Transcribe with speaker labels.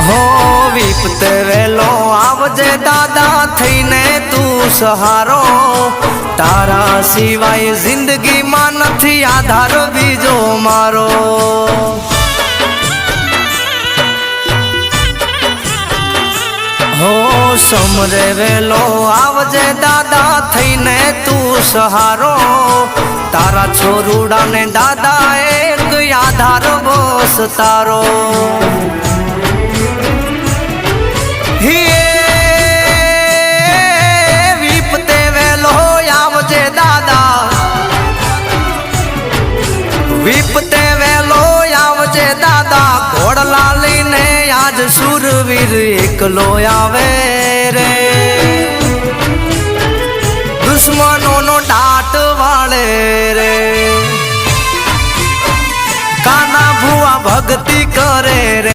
Speaker 1: હો વિપતે વેલો આવજે દાદા થઈને તું સહારો, તારા સિવાય જિંદગીમાં નથી આધાર બીજો મારો। હો સમરે વેલો આવજે દાદા થઈને તું સહારો, તારા છોરુડાને દાદા એક આધાર બસ તારો। વિપતે વેલો આવજે દાદા, વિપતે વેલો આવજે દાદા, ઘોડલા લઈને આજ સુરવીર એકલો આવે રે, દુશ્મનોનો ડાટ વાળે રે, કાના ભુવા ભક્તિ કરે રે।